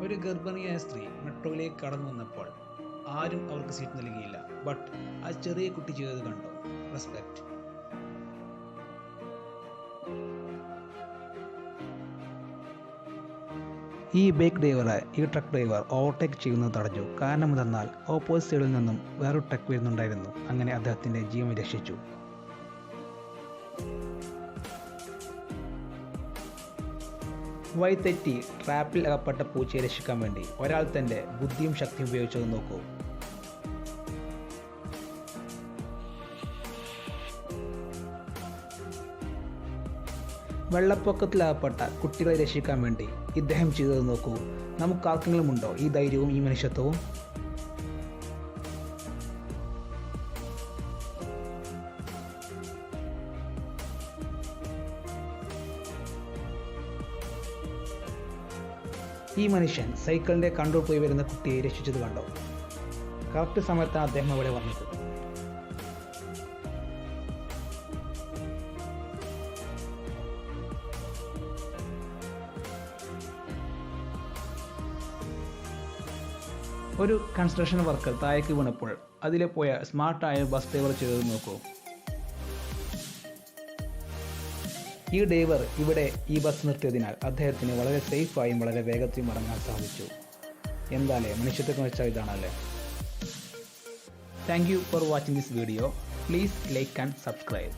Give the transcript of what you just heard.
ഒരു ഗർഭിണിയായ സ്ത്രീ മെട്രോയിലേക്ക് കടന്നു വന്നപ്പോൾ ആരും അവർക്ക് സീറ്റ് നൽകിയില്ല. ബട്ട് ആ ചെറിയ കുട്ടി ചെയ്തത് കണ്ടോ? റെസ്പെക്റ്റ്. ഈ ബൈക്ക് ഡ്രൈവറെ ഈ ട്രക്ക് ഡ്രൈവർ ഓവർടേക്ക് ചെയ്യുന്നത് തടഞ്ഞു. കാരണം എന്തെന്നാൽ ഓപ്പോസിറ്റ് സൈഡിൽ നിന്നും വേറൊരു ട്രക്ക് വരുന്നുണ്ടായിരുന്നു. അങ്ങനെ അദ്ദേഹത്തിന്റെ ജീവൻ രക്ഷിച്ചു. വഴിതെറ്റി ട്രാപ്പിൽ അകപ്പെട്ട പൂച്ചയെ രക്ഷിക്കാൻ വേണ്ടി ഒരാൾ തന്റെ ബുദ്ധിയും ശക്തിയും ഉപയോഗിച്ചത് നോക്കൂ. വെള്ളപ്പൊക്കത്തിലകപ്പെട്ട കുട്ടികളെ രക്ഷിക്കാൻ വേണ്ടി ഇദ്ദേഹം ചെയ്തത് നോക്കൂ. നമുക്കാർക്കെങ്കിലും ഉണ്ടോ ഈ ധൈര്യവും ഈ മനുഷ്യത്വവും? ഈ മനുഷ്യൻ സൈക്കിളിന്റെ കൺട്രോൾ പോയി വരുന്ന കുട്ടിയെ രക്ഷിച്ചത് കണ്ടോ? കറക്റ്റ് സമയത്താണ് അദ്ദേഹം അവിടെ വന്നത്. ഒരു കൺസ്ട്രക്ഷൻ വർക്കർ താഴേക്ക് വീണപ്പോൾ അതിലെ പോയ സ്മാർട്ടായ ബസ് ഡ്രൈവർ ചെയ്തത് നോക്കൂ. ഈ ഡ്രൈവർ ഇവിടെ ഈ ബസ് നിർത്തിയതിനാൽ അദ്ദേഹത്തിന് വളരെ സേഫായും വളരെ വേഗത്തിലും ഇറങ്ങാൻ സാധിച്ചു. എന്താല്ലേ മനുഷ്യത്വം വെച്ചാൽ ഇതാണല്ലേ. Thank you for watching this video. Please like and subscribe.